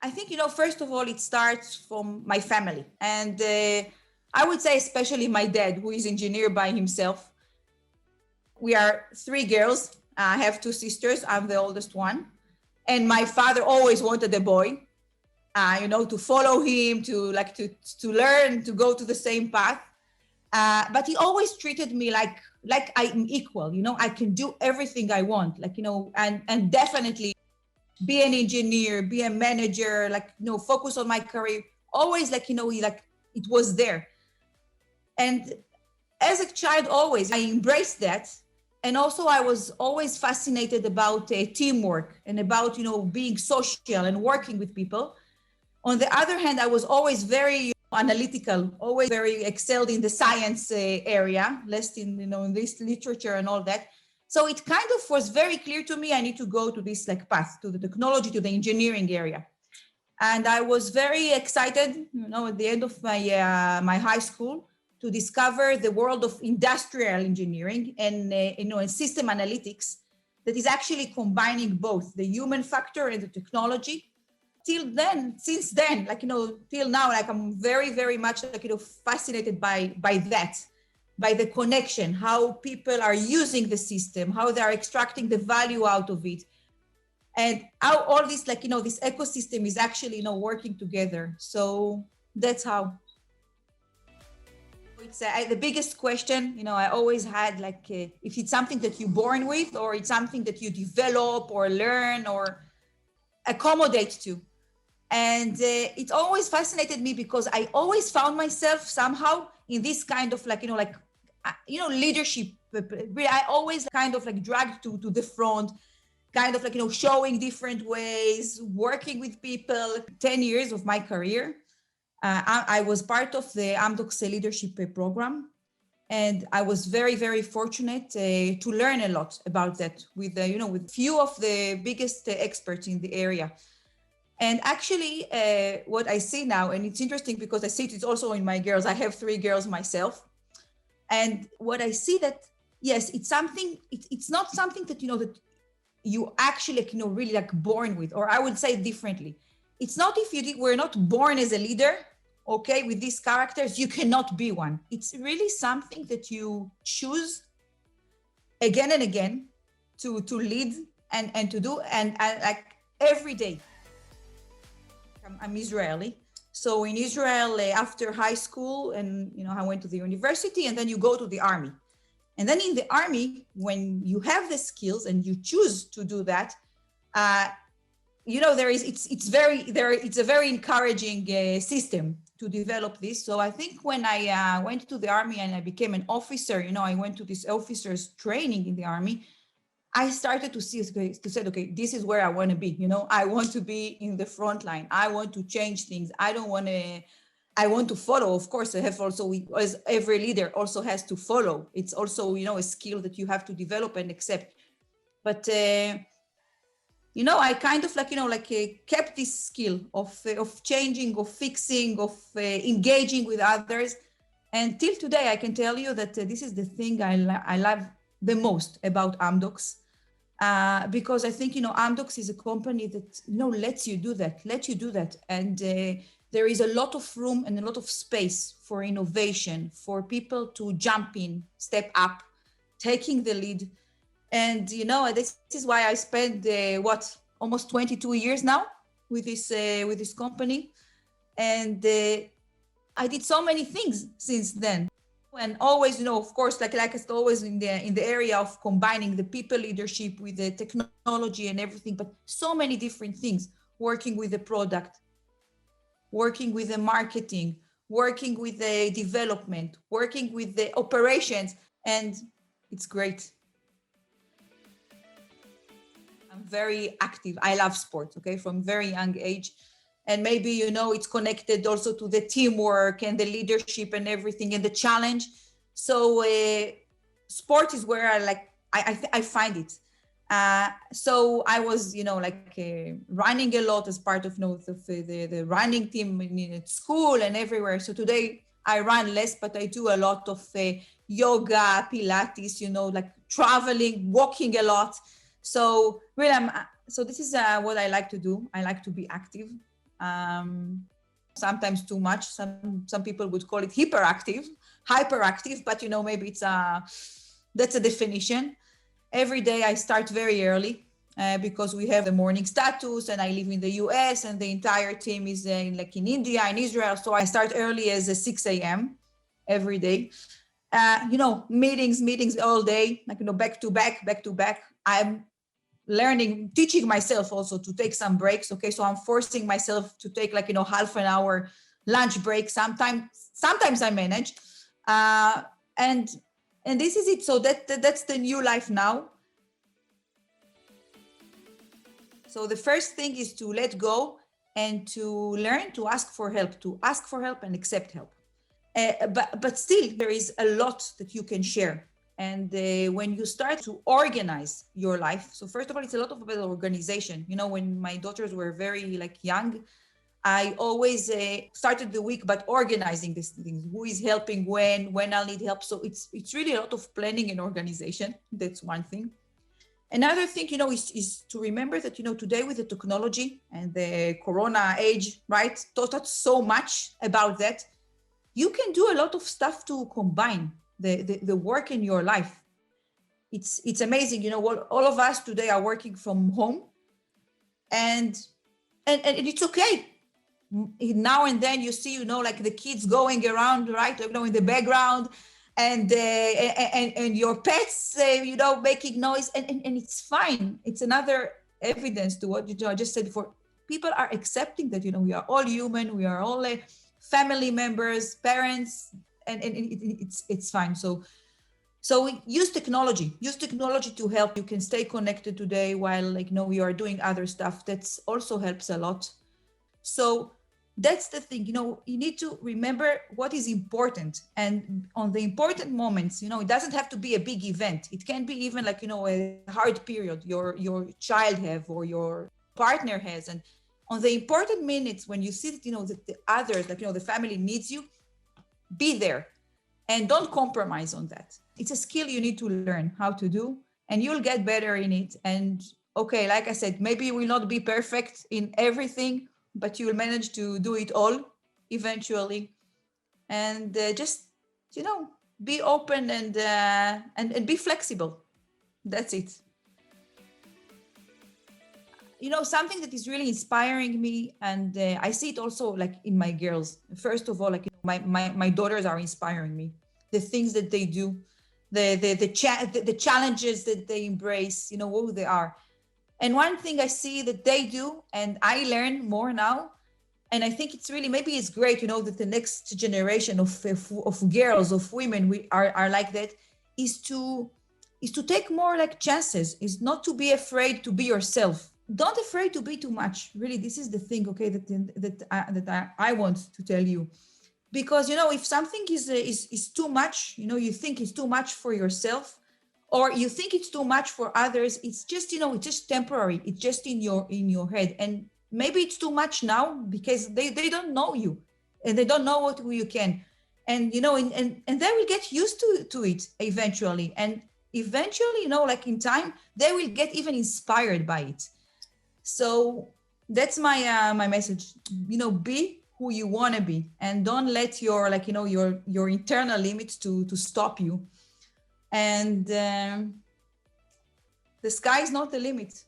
I think, first of all, it starts from my family. And I would say especially my dad, who is engineer by himself. We are three girls. I have two sisters. I'm the oldest one. And my father always wanted a boy, to follow him, to learn, to go to the same path. But he always treated me like I'm equal. I can do everything I want, and definitely be an engineer, be a manager, focus on my career. Always it was there. And as a child, always I embraced that. And also I was always fascinated about teamwork and about, being social and working with people. On the other hand, I was always very analytical, always very excelled in the science area, less in, in this literature and all that. So it kind of was very clear to me, I need to go to this path, to the technology, to the engineering area. And I was very excited, at the end of my high school, to discover the world of industrial engineering and, and system analytics that is actually combining both the human factor and the technology. Since then, till now, I'm very, very much fascinated by that, by the connection, how people are using the system, how they are extracting the value out of it, and how all this, this ecosystem is actually, working together. So that's how. It's the biggest question, I always had, if it's something that you're born with, or it's something that you develop or learn or accommodate to. And it always fascinated me because I always found myself somehow in this kind of leadership. I always kind of dragged to the front, kind of showing different ways, working with people. 10 years of my career, I was part of the Amdocs leadership program. And I was very, very fortunate to learn a lot about that with, with few of the biggest experts in the area. And actually, what I see now, and it's interesting because I see it also in my girls, I have three girls myself. And what I see that, yes, it's something, it's not something that, that you actually, really born with, or I would say differently. It's not if you were not born as a leader, okay, with these characters, you cannot be one. It's really something that you choose again and again to lead and to do, and every day. I'm Israeli. So in Israel, after high school, and I went to the university, and then you go to the army. And then in the army, when you have the skills and you choose to do that, it's a very encouraging system to develop this. So I think when I went to the army and I became an officer, I went to this officer's training in the army. I started to say, okay, this is where I want to be. I want to be in the front line. I want to change things. I want to follow. Of course, I have also, as every leader also has to follow. It's also, a skill that you have to develop and accept. But, I kind of kept this skill of changing, of fixing, of engaging with others. And till today, I can tell you that this is the thing I love the most about Amdocs. Because I think, Amdocs is a company that, lets you do that. And there is a lot of room and a lot of space for innovation, for people to jump in, step up, taking the lead. And, this is why I spent, almost 22 years now with this company. And I did so many things since then. And always, of course, like it's always in the area of combining the people leadership with the technology and everything, but so many different things, working with the product, working with the marketing, working with the development, working with the operations, and it's great. I'm very active. I love sports, okay, from very young age. And maybe, it's connected also to the teamwork and the leadership and everything and the challenge. So sport is where I find it. So I was, running a lot as part of, the running team in school and everywhere. So today I run less, but I do a lot of yoga, Pilates, traveling, walking a lot. So really, so this is what I like to do. I like to be active. Sometimes too much. Some people would call it hyperactive, but maybe that's a definition. Every day I start very early because we have the morning status, and I live in the US, and the entire team is in India and Israel. So I start early as a 6 a.m. every day. Meetings all day, back to back. I'm teaching myself also to take some breaks. Okay, so I'm forcing myself to take half an hour lunch break. Sometimes I manage, and this is it. So that's the new life now. So the first thing is to let go and to learn to ask for help and accept help. But still, there is a lot that you can share. And when you start to organize your life, so first of all, it's a lot of about organization. When my daughters were very young, I always started the week by organizing these things. Who is helping when I'll need help. So it's really a lot of planning and organization. That's one thing. Another thing, is to remember that, today with the technology and the Corona age, right, taught us so much about that. You can do a lot of stuff to combine the work in your life. It's amazing. All of us today are working from home, and it's okay. Now and then you see, the kids going around, right, in the background, and your pets, making noise, and it's fine. It's another evidence to what I just said before. People are accepting that, we are all human, we are all family members, parents, and it's fine. So use technology to help. You can stay connected today while you are doing other stuff. That's also helps a lot. So that's the thing, you need to remember what is important, and on the important moments, it doesn't have to be a big event. It can be even a hard period your child have or your partner has, and on the important minutes when you see that that the others, the family needs you, be there and don't compromise on that. It's a skill you need to learn how to do, and you'll get better in it. And okay, like I said, maybe you will not be perfect in everything, but you will manage to do it all eventually. And just, be open and be flexible. That's it. Something that is really inspiring me, and I see it also in my girls. First of all, my daughters are inspiring me. The things that they do, the challenges that they embrace, who they are. And one thing I see that they do, and I learn more now, and I think it's really, maybe it's great, that the next generation of girls, of women, we are like that, is to take more chances, is not to be afraid to be yourself. Don't afraid to be too much. Really, this is the thing, okay, that I want to tell you. Because, if something is too much, you think it's too much for yourself, or you think it's too much for others, it's just, it's just temporary. It's just in your head. And maybe it's too much now because they don't know you, and they don't know what you can. And, and they will get used to it eventually. And eventually, in time, they will get even inspired by it. So that's my message. Be who you want to be, and don't let your your internal limits to stop you. And the sky is not the limit.